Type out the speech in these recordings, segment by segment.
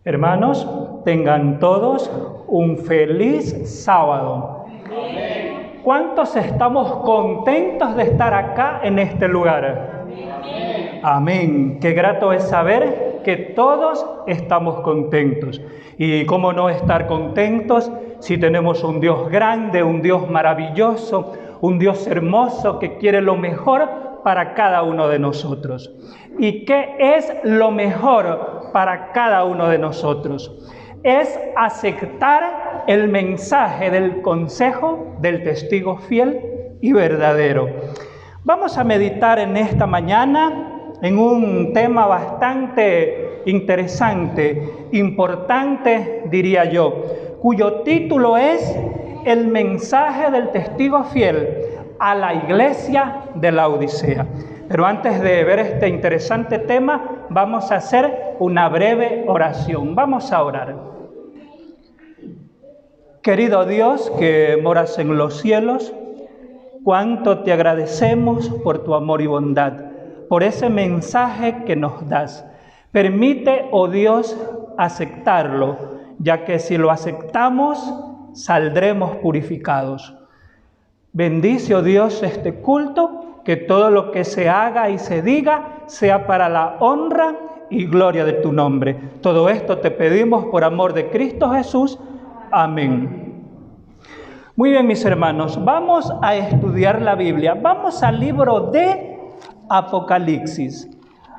Hermanos, tengan todos un feliz sábado. Amén. ¿Cuántos estamos contentos de estar acá en este lugar? Amén. Amén. Qué grato es saber que todos estamos contentos. Y cómo no estar contentos si tenemos un Dios grande, un Dios maravilloso, un Dios hermoso que quiere lo mejor para cada uno de nosotros. ¿Y qué es lo mejor para cada uno de nosotros? Es aceptar el mensaje del consejo del testigo fiel y verdadero. Vamos a meditar en esta mañana en un tema bastante interesante, importante, diría yo, cuyo título es El mensaje del testigo fiel a la iglesia de Laodicea. Pero antes de ver este interesante tema, vamos a hacer una breve oración. Vamos a orar. Querido Dios, que moras en los cielos, cuánto te agradecemos por tu amor y bondad, por ese mensaje que nos das. Permite, oh Dios, aceptarlo, ya que si lo aceptamos, saldremos purificados. Bendice, oh Dios, este culto, que todo lo que se haga y se diga sea para la honra y gloria de tu nombre. Todo esto te pedimos por amor de Cristo Jesús. Amén. Muy bien, mis hermanos, vamos a estudiar la Biblia. Vamos al libro de Apocalipsis.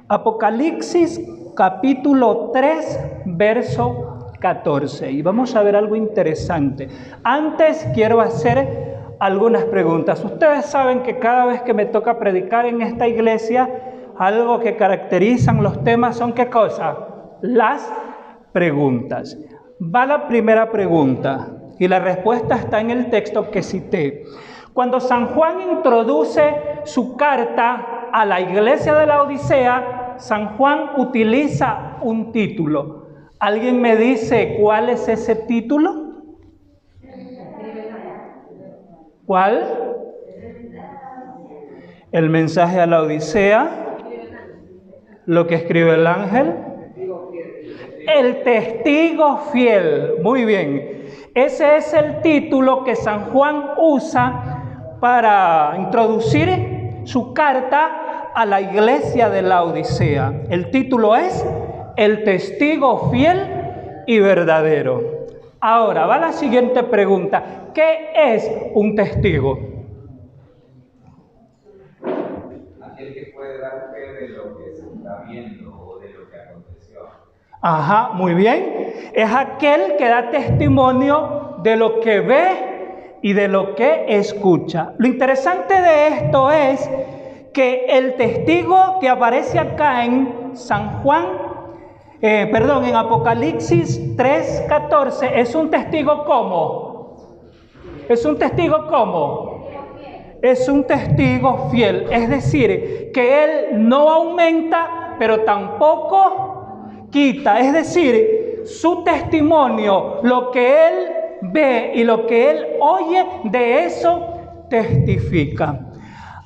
Apocalipsis capítulo 3, verso 14. Y vamos a ver algo interesante. Antes quiero hacer algunas preguntas. Ustedes saben que cada vez que me toca predicar en esta iglesia, algo que caracterizan los temas son ¿qué cosa? Las preguntas. Va la primera pregunta y la respuesta está en el texto que cité. Cuando San Juan introduce su carta a la iglesia de Laodicea, San Juan utiliza un título. ¿Alguien me dice cuál es ese título? ¿Cuál? El mensaje a la Odisea, lo que escribe el ángel, el testigo fiel. Muy bien, ese es el título que San Juan usa para introducir su carta a la iglesia de la Odisea. El título es El testigo fiel y verdadero. Ahora va la siguiente pregunta. ¿Qué es un testigo? Aquel que puede dar fe de lo que se está viendo o de lo que aconteció. Ajá, muy bien. Es aquel que da testimonio de lo que ve y de lo que escucha. Lo interesante de esto es que el testigo que aparece acá en en Apocalipsis 3:14 es un testigo ¿cómo? ¿Es un testigo cómo? Es un testigo fiel, es decir, que él no aumenta, pero tampoco quita. Es decir, su testimonio, lo que él ve y lo que él oye, de eso testifica.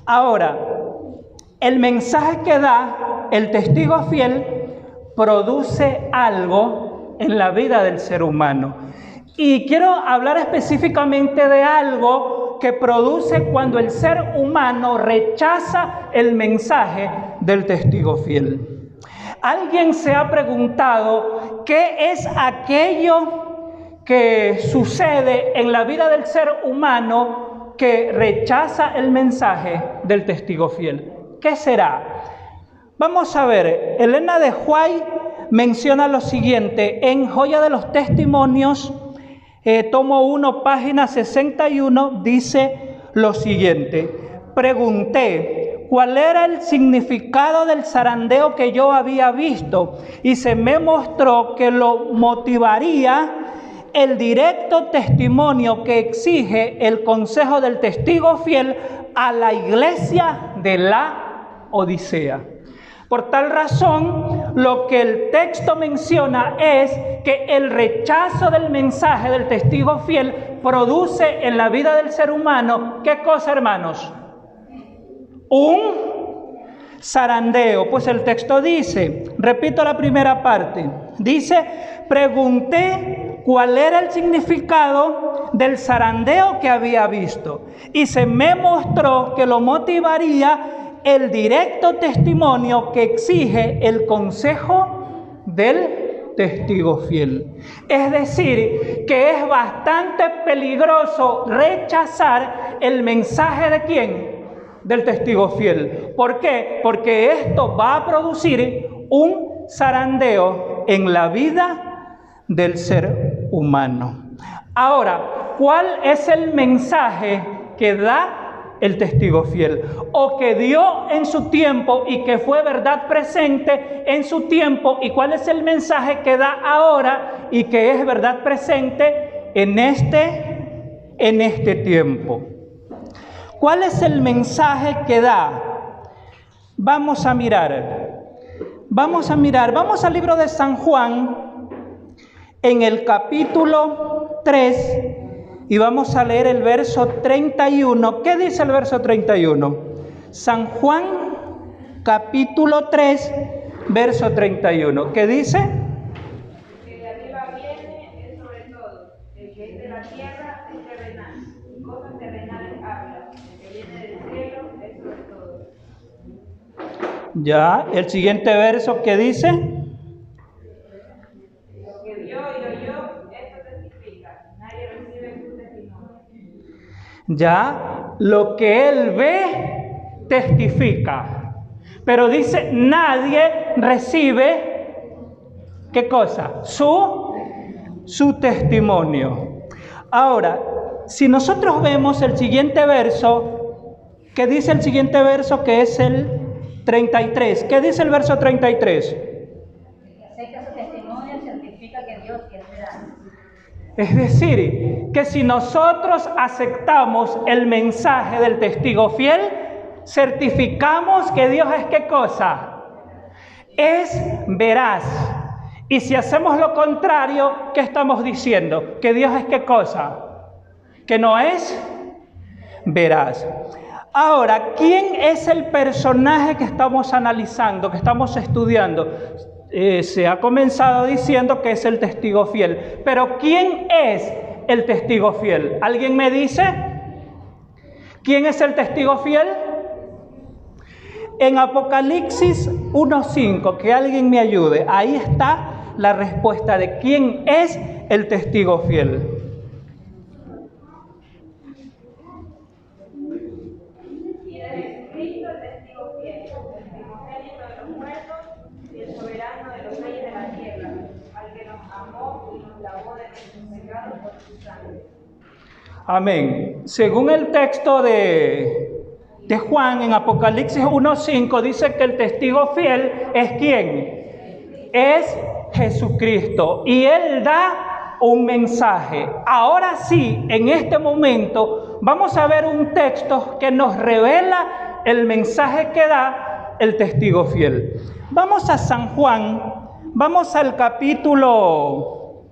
Ahora, el mensaje que da el testigo fiel produce algo en la vida del ser humano. Y quiero hablar específicamente de algo que produce cuando el ser humano rechaza el mensaje del testigo fiel. ¿Alguien se ha preguntado qué es aquello que sucede en la vida del ser humano que rechaza el mensaje del testigo fiel? ¿Qué será? Vamos a ver, Elena de White menciona lo siguiente en Joya de los Testimonios, tomo 1, página 61, dice lo siguiente: pregunté cuál era el significado del zarandeo que yo había visto y se me mostró que lo motivaría el directo testimonio que exige el consejo del testigo fiel a la iglesia de la Odisea. Por tal razón, lo que el texto menciona es que el rechazo del mensaje del testigo fiel produce en la vida del ser humano, ¿qué cosa, hermanos? Un zarandeo? Pues el texto dice, repito la primera parte, dice, pregunté cuál era el significado del zarandeo que había visto y se me mostró que lo motivaría el directo testimonio que exige el consejo del testigo fiel. Es decir, que es bastante peligroso rechazar el mensaje de ¿quién? Del testigo fiel. ¿Por qué? Porque esto va a producir un zarandeo en la vida del ser humano. Ahora, ¿cuál es el mensaje que da el testigo fiel, o que dio en su tiempo y que fue verdad presente en su tiempo? ¿Y cuál es el mensaje que da ahora y que es verdad presente en este tiempo? ¿Cuál es el mensaje que da? Vamos a mirar, vamos al libro de San Juan, en el capítulo 3, y vamos a leer el verso 31. ¿Qué dice el verso 31? San Juan, capítulo 3, verso 31. ¿Qué dice? Que de arriba viene es sobre todo, el que es de la tierra es terrenal, y cosas terrenales habla, el que viene del cielo es sobre todo. Ya, el siguiente verso, ¿qué dice? Lo que vio y oyó, esto testifica, nadie recibe su testimonio. Ya, lo que él ve, testifica. Pero dice, nadie recibe, ¿qué cosa? Su testimonio. Ahora, si nosotros vemos el siguiente verso, ¿qué dice el siguiente verso? Que es el 33. ¿Qué dice el verso 33? Acepta su testimonio, certifica que Dios es verdad. Es decir, que si nosotros aceptamos el mensaje del testigo fiel, certificamos que Dios es ¿qué cosa? Es veraz. Y si hacemos lo contrario, ¿qué estamos diciendo? Que Dios es ¿qué cosa? Que no es veraz. Ahora, ¿quién es el personaje que estamos analizando, que estamos estudiando? Se ha comenzado diciendo que es el testigo fiel. Pero ¿quién es el testigo fiel? ¿Alguien me dice? ¿Quién es el testigo fiel? En Apocalipsis 1:5, que alguien me ayude. Ahí está la respuesta de quién es el testigo fiel. Y de Jesucristo el testigo fiel, el primogénito de los muertos y el soberano de los reyes de la tierra, al que nos amó y nos lavó de nuestros pecados por su sangre. Amén. Según el texto de Juan en Apocalipsis 1:5, dice que el testigo fiel es ¿quién? Es Jesucristo. Y Él da un mensaje. Ahora sí, en este momento, vamos a ver un texto que nos revela el mensaje que da el testigo fiel. Vamos a San Juan, vamos al capítulo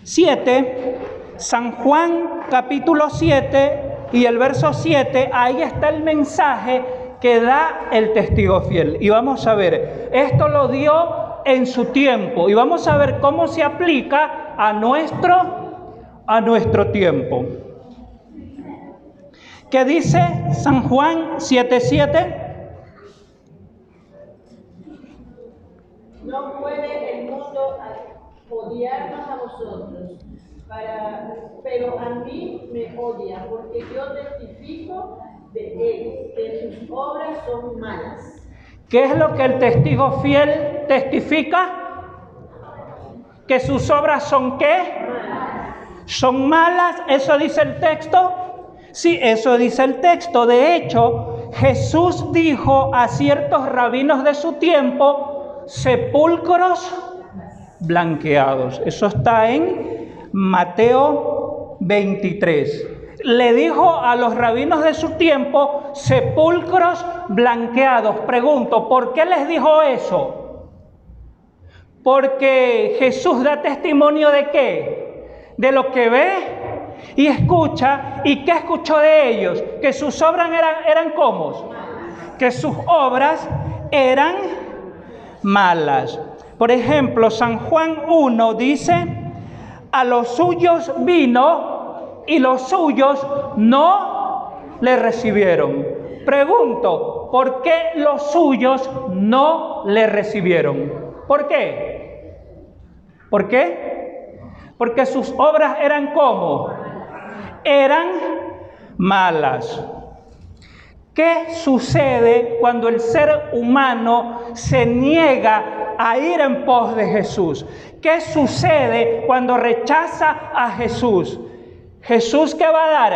7, San Juan capítulo 7 y el verso 7, ahí está el mensaje que da el testigo fiel. Y vamos a ver, esto lo dio en su tiempo y vamos a ver cómo se aplica a nuestro tiempo. ¿Qué dice San Juan 7:7? No puede el mundo odiarnos a vosotros, pero a mí me odia, porque yo testifico de él, que sus obras son malas. ¿Qué es lo que el testigo fiel testifica? ¿Que sus obras son qué? ¿Son malas? ¿Eso dice el texto? Sí, eso dice el texto. De hecho, Jesús dijo a ciertos rabinos de su tiempo, sepulcros blanqueados. Eso está en Mateo 23. Le dijo a los rabinos de su tiempo, sepulcros blanqueados. Pregunto, ¿por qué les dijo eso? Porque Jesús da testimonio ¿de qué? De lo que ve y escucha. ¿Y qué escuchó de ellos? Que sus obras eran ¿cómo? Que sus obras eran malas. Por ejemplo, San Juan 1 dice, a los suyos vino y los suyos no le recibieron. Pregunto, ¿por qué los suyos no le recibieron? ¿Por qué? ¿Por qué? Porque sus obras eran ¿cómo? Eran malas. ¿Qué sucede cuando el ser humano se niega a ir en pos de Jesús? ¿Qué sucede cuando rechaza a Jesús? ¿Jesús qué va a dar?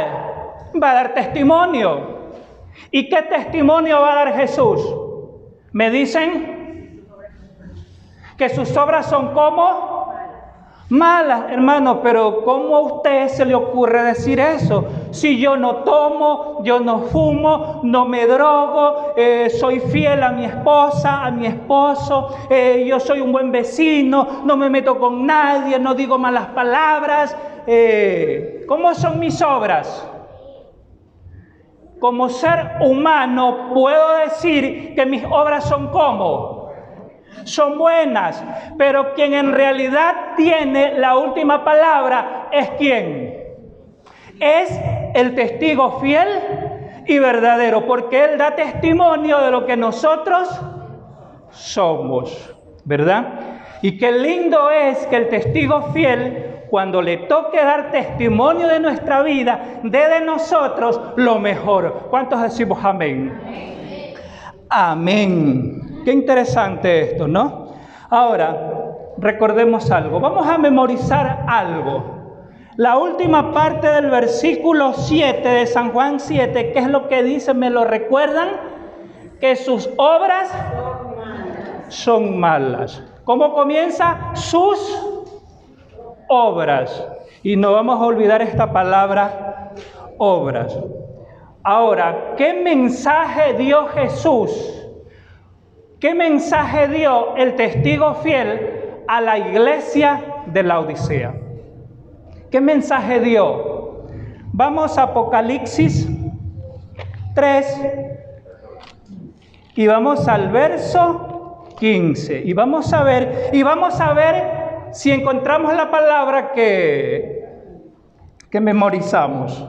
Va a dar testimonio. ¿Y qué testimonio va a dar Jesús? Me dicen que sus obras son ¿cómo? Malas, hermano, pero ¿cómo a usted se le ocurre decir eso? Si yo no tomo, yo no fumo, no me drogo, soy fiel a mi esposa, a mi esposo, yo soy un buen vecino, no me meto con nadie, no digo malas palabras. ¿Cómo son mis obras? Como ser humano puedo decir que mis obras son ¿cómo? Son buenas, pero quien en realidad tiene la última palabra es ¿quién? Es el testigo fiel y verdadero, porque Él da testimonio de lo que nosotros somos, ¿verdad? Y qué lindo es que el testigo fiel, cuando le toque dar testimonio de nuestra vida, dé de nosotros lo mejor. ¿Cuántos decimos amén? Amén. Qué interesante esto, ¿no? Ahora, recordemos algo. Vamos a memorizar algo. La última parte del versículo 7 de San Juan 7, ¿qué es lo que dice? ¿Me lo recuerdan? Que sus obras son malas. ¿Cómo comienza? Sus obras. Y no vamos a olvidar esta palabra, obras. Ahora, ¿qué mensaje dio Jesús? ¿Qué mensaje dio el testigo fiel a la iglesia de la Odisea? ¿Qué mensaje dio? Vamos a Apocalipsis 3 y vamos al verso 15 y vamos a ver si encontramos la palabra que memorizamos.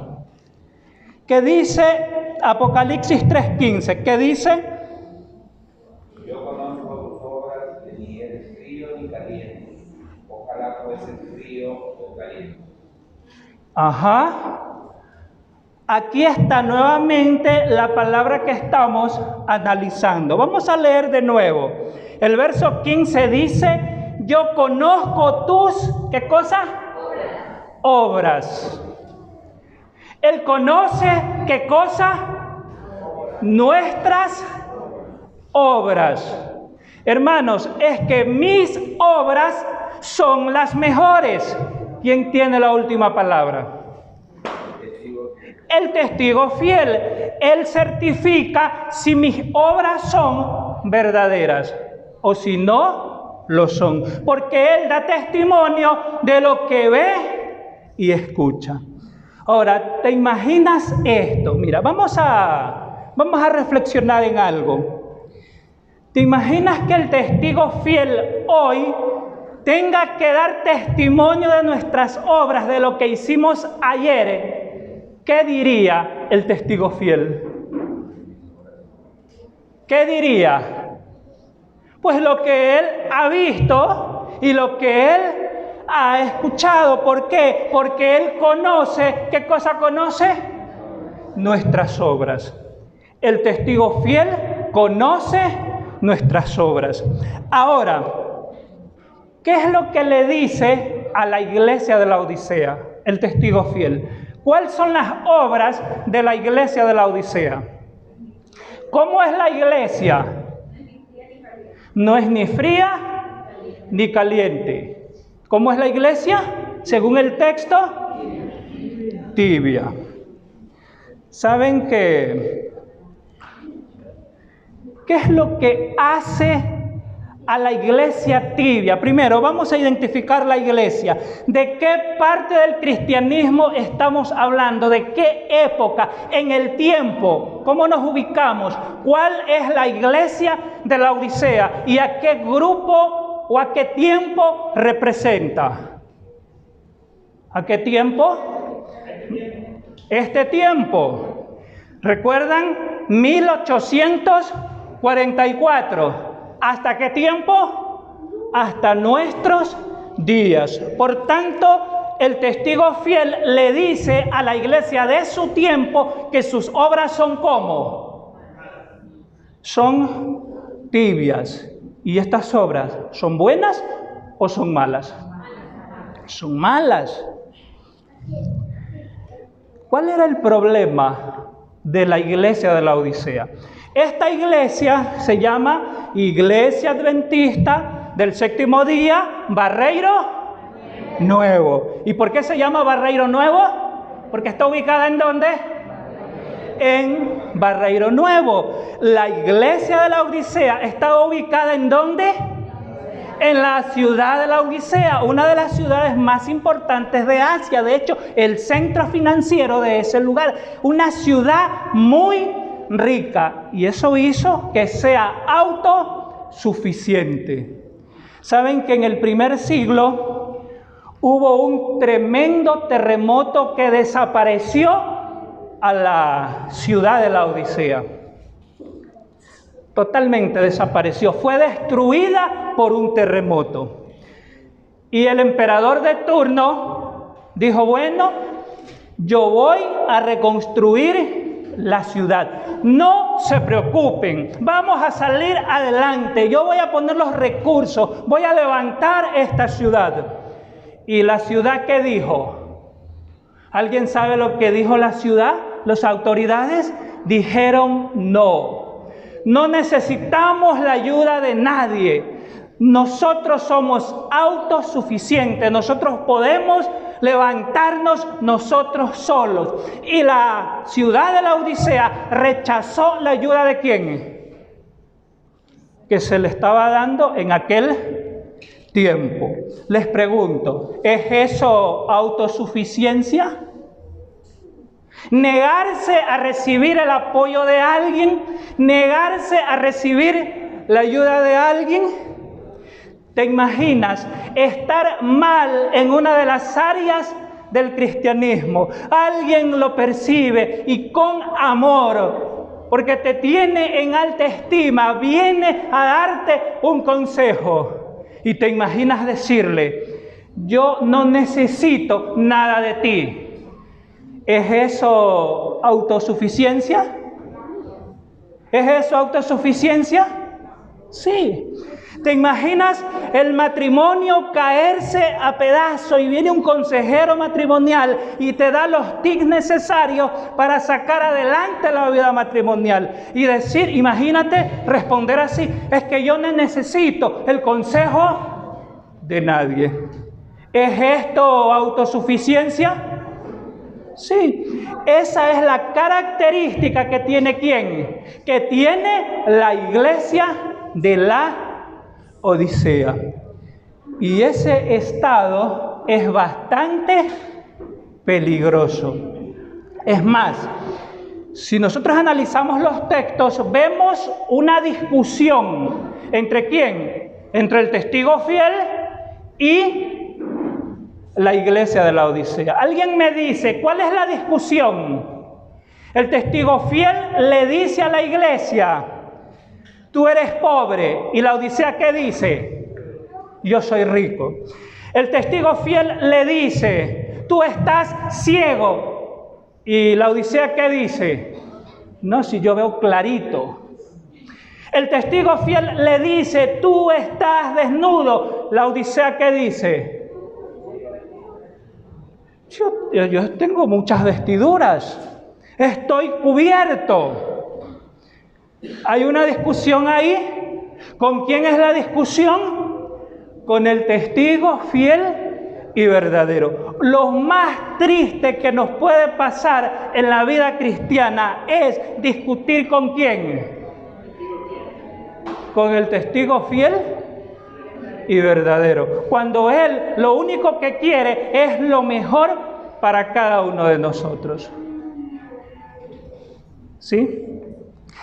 ¿Qué dice Apocalipsis 3:15? ¿Qué dice? Yo conozco tus obras, que ni eres frío ni caliente. Ojalá fueses frío o caliente. Ajá. Aquí está nuevamente la palabra que estamos analizando. Vamos a leer de nuevo. El verso 15 dice, yo conozco tus, ¿qué cosa? Obras. Él conoce, ¿qué cosa? Nuestras obras. Hermanos, es que mis obras son las mejores. ¿Quién tiene la última palabra? El testigo fiel. Él certifica si mis obras son verdaderas o si no lo son. Porque Él da testimonio de lo que ve y escucha. Ahora, ¿te imaginas esto? Mira, vamos a reflexionar en algo. ¿Te imaginas que el testigo fiel hoy tenga que dar testimonio de nuestras obras, de lo que hicimos ayer? ¿Qué diría el testigo fiel? ¿Qué diría? Pues lo que él ha visto y lo que él ha escuchado. ¿Por qué? Porque él conoce. ¿Qué cosa conoce? Nuestras obras. El testigo fiel conoce nuestras obras. Ahora, ¿qué es lo que le dice a la iglesia de la Odisea el testigo fiel? ¿Cuáles son las obras de la iglesia de la Odisea? ¿Cómo es la iglesia? No es ni fría ni caliente. ¿Cómo es la iglesia? Según el texto, tibia. ¿Saben qué es lo que hace a la iglesia tibia. Primero, vamos a identificar la iglesia. ¿De qué parte del cristianismo estamos hablando? ¿De qué época? En el tiempo. ¿Cómo nos ubicamos? ¿Cuál es la iglesia de la Odisea? ¿Y a qué grupo o a qué tiempo representa? ¿A qué tiempo? Este tiempo. ¿Recuerdan? 1844. ¿Hasta qué tiempo? Hasta nuestros días. Por tanto, el testigo fiel le dice a la iglesia de su tiempo que sus obras son ¿cómo? Son tibias. ¿Y estas obras son buenas o son malas? Son malas. ¿Cuál era el problema de la iglesia de la Odisea? Esta iglesia se llama Iglesia Adventista del Séptimo Día, Barreiro Nuevo. ¿Y por qué se llama Barreiro Nuevo? Porque está ubicada ¿en dónde? En Barreiro Nuevo. La iglesia de la Odisea está ubicada ¿en dónde? En la ciudad de la Odisea, una de las ciudades más importantes de Asia. De hecho, el centro financiero de ese lugar. Una ciudad muy rica, y eso hizo que sea autosuficiente. Saben que en el primer siglo hubo un tremendo terremoto que desapareció a la ciudad de la Odisea. Totalmente desapareció, fue destruida por un terremoto. Y el emperador de turno dijo, bueno, yo voy a reconstruir la ciudad. No se preocupen, vamos a salir adelante. Yo voy a poner los recursos, voy a levantar esta ciudad. ¿Y la ciudad qué dijo? ¿Alguien sabe lo que dijo la ciudad? Las autoridades dijeron no. No necesitamos la ayuda de nadie. Nosotros somos autosuficientes. Nosotros podemos levantarnos nosotros solos. Y la ciudad de la Odisea rechazó la ayuda de ¿quién? Que se le estaba dando en aquel tiempo. Les pregunto, ¿es eso autosuficiencia? Negarse a recibir el apoyo de alguien, negarse a recibir la ayuda de alguien. ¿Te imaginas estar mal en una de las áreas del cristianismo? Alguien lo percibe y con amor, porque te tiene en alta estima, viene a darte un consejo. Y te imaginas decirle, yo no necesito nada de ti. ¿Es eso autosuficiencia? ¿Es eso autosuficiencia? Sí. ¿Te imaginas el matrimonio caerse a pedazos y viene un consejero matrimonial y te da los tips necesarios para sacar adelante la vida matrimonial? Y decir, imagínate responder así, es que yo no necesito el consejo de nadie. ¿Es esto autosuficiencia? Sí, esa es la característica que tiene ¿quién? Que tiene la iglesia de la Odisea. Y ese estado es bastante peligroso. Es más, si nosotros analizamos los textos, vemos una discusión entre ¿quién? Entre el testigo fiel y la iglesia de la Odisea. Alguien me dice, ¿cuál es la discusión? El testigo fiel le dice a la iglesia, tú eres pobre. ¿Y la Odisea qué dice? Yo soy rico. El testigo fiel le dice, tú estás ciego. ¿Y la Odisea qué dice? No, si yo veo clarito. El testigo fiel le dice, tú estás desnudo. La Odisea qué dice? Yo tengo muchas vestiduras, estoy cubierto. Hay una discusión ahí. ¿Con quién es la discusión? Con el testigo fiel y verdadero. Lo más triste que nos puede pasar en la vida cristiana es discutir ¿con quién? Con el testigo fiel y verdadero. Cuando Él lo único que quiere es lo mejor para cada uno de nosotros. ¿Sí?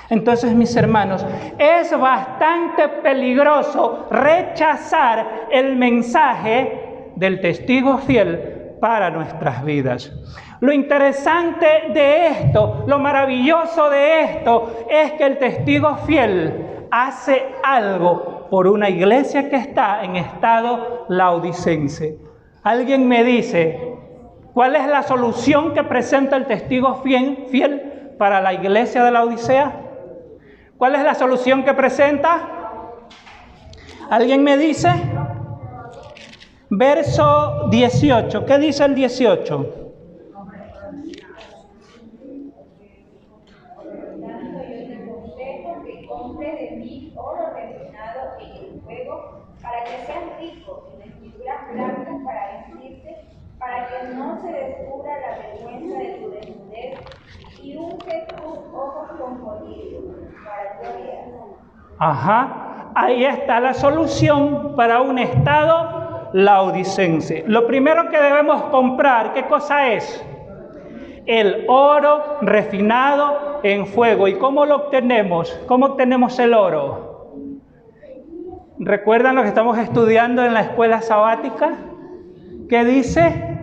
Entonces, mis hermanos, es bastante peligroso rechazar el mensaje del testigo fiel para nuestras vidas. Lo interesante de esto, lo maravilloso de esto, es que el testigo fiel hace algo por una iglesia que está en estado laodicense. Alguien me dice, ¿cuál es la solución que presenta el testigo fiel para la iglesia de la Odisea? ¿Cuál es la solución que presenta? ¿Alguien me dice? Verso 18. ¿Qué dice el 18? Que compre de mí oro refinado en el fuego, para que seas rico en vestiduras blancas para vestirte, para que no se descubra la vergüenza de tu desnudez, y unge tus ojos con colirio, para gloria. Ajá, ahí está la solución para un estado laodicense. Lo primero que debemos comprar, ¿qué cosa es? El oro refinado en fuego. ¿Y cómo lo obtenemos? ¿Cómo obtenemos el oro? ¿Recuerdan lo que estamos estudiando en la escuela sabática? Que dice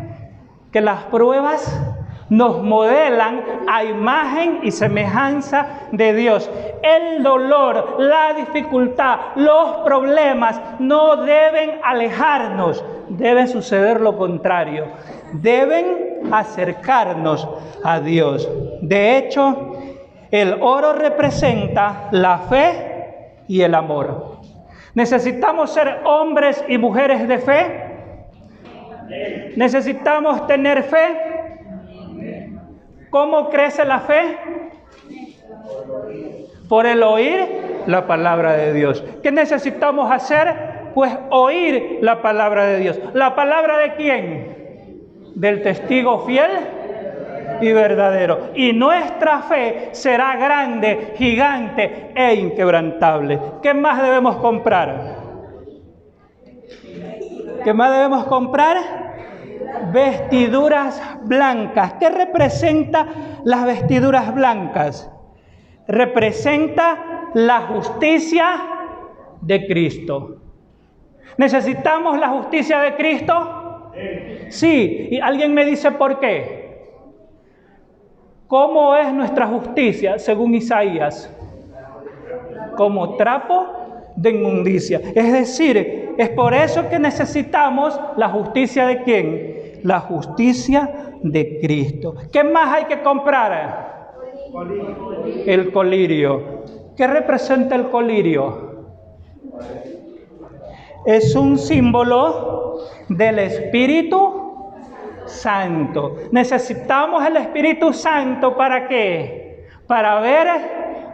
que las pruebas nos modelan a imagen y semejanza de Dios. El dolor, la dificultad, los problemas no deben alejarnos, debe suceder lo contrario. Deben acercarnos a Dios. De hecho, el oro representa la fe y el amor. ¿Necesitamos ser hombres y mujeres de fe? ¿Necesitamos tener fe? ¿Cómo crece la fe? Por el oír la palabra de Dios. ¿Qué necesitamos hacer? Pues oír la palabra de Dios. ¿La palabra de quién? Del testigo fiel y verdadero. Y nuestra fe será grande, gigante e inquebrantable. ¿Qué más debemos comprar? ¿Qué más debemos comprar? Vestiduras blancas. ¿Qué representa las vestiduras blancas? Representa la justicia de Cristo. ¿Necesitamos la justicia de Cristo? Sí. Y alguien me dice ¿por qué? ¿Cómo es nuestra justicia según Isaías? Como trapo de inmundicia. Es decir, es por eso que necesitamos la justicia de ¿quién? La justicia de Cristo. ¿Qué más hay que comprar? El colirio. ¿Qué representa el colirio? Es un símbolo del Espíritu Santo. Necesitamos el Espíritu Santo ¿para qué? Para ver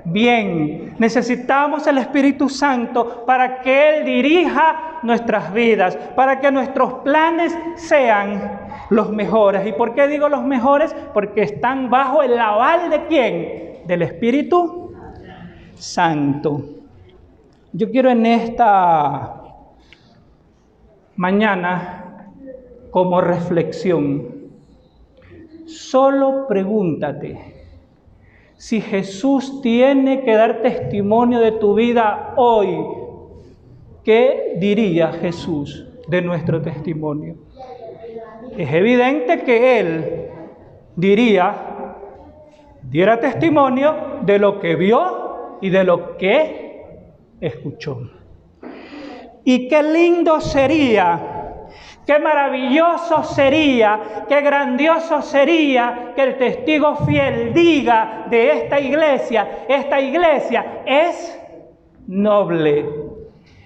bien. Necesitamos el Espíritu Santo para que Él dirija nuestras vidas, para que nuestros planes sean los mejores. ¿Y por qué digo los mejores? Porque están bajo el aval ¿de quién? Del Espíritu Santo. Yo quiero en esta mañana, como reflexión, solo pregúntate: si Jesús tiene que dar testimonio de tu vida hoy, ¿qué diría Jesús de nuestro testimonio? Es evidente que Él diera testimonio de lo que vio y de lo que escuchó. Y qué lindo sería, qué maravilloso sería, qué grandioso sería que el testigo fiel diga de esta iglesia es noble,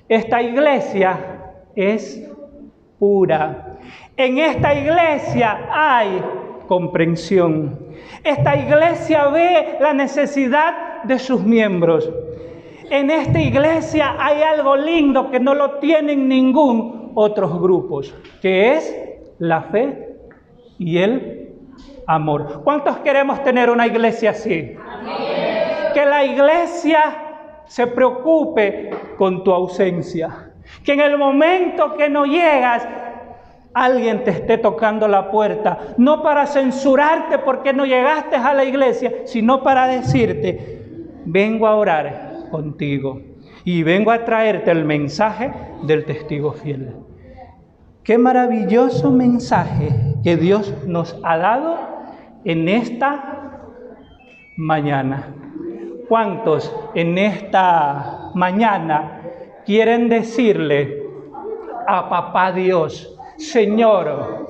esta iglesia es pura, en esta iglesia hay comprensión, esta iglesia ve la necesidad de sus miembros. En esta iglesia hay algo lindo que no lo tienen ningún otros grupos, que es la fe y el amor. ¿Cuántos queremos tener una iglesia así? Amén. Que la iglesia se preocupe con tu ausencia. Que en el momento que no llegas, alguien te esté tocando la puerta, no para censurarte porque no llegaste a la iglesia, sino para decirte, vengo a orar contigo y vengo a traerte el mensaje del testigo fiel. Qué maravilloso mensaje que Dios nos ha dado en esta mañana. ¿Cuántos en esta mañana quieren decirle a Papá Dios, Señor,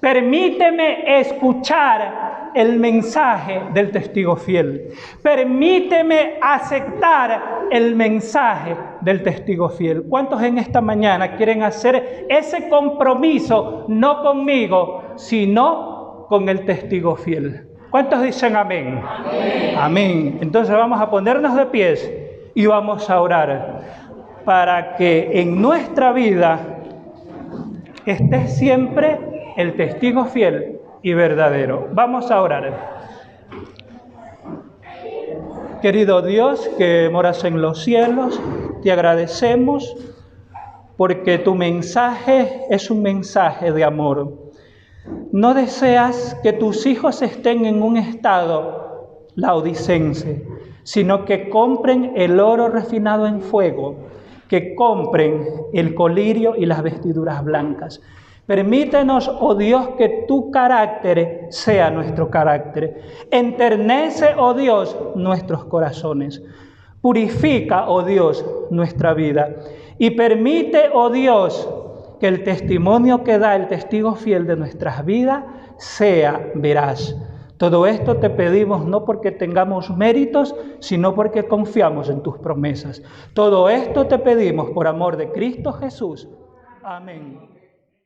permíteme escuchar el mensaje del testigo fiel? Permíteme aceptar el mensaje del testigo fiel. ¿Cuántos en esta mañana quieren hacer ese compromiso, no conmigo, sino con el testigo fiel? ¿Cuántos dicen amén? Amén. Amén. Entonces vamos a ponernos de pies y vamos a orar para que en nuestra vida esté siempre el testigo fiel y verdadero. Vamos a orar. Querido Dios, que moras en los cielos, te agradecemos porque tu mensaje es un mensaje de amor. No deseas que tus hijos estén en un estado laodicense, sino que compren el oro refinado en fuego, que compren el colirio y las vestiduras blancas. Permítenos, oh Dios, que tu carácter sea nuestro carácter. Enternece, oh Dios, nuestros corazones. Purifica, oh Dios, nuestra vida. Y permite, oh Dios, que el testimonio que da el testigo fiel de nuestras vidas sea veraz. Todo esto te pedimos no porque tengamos méritos, sino porque confiamos en tus promesas. Todo esto te pedimos por amor de Cristo Jesús. Amén.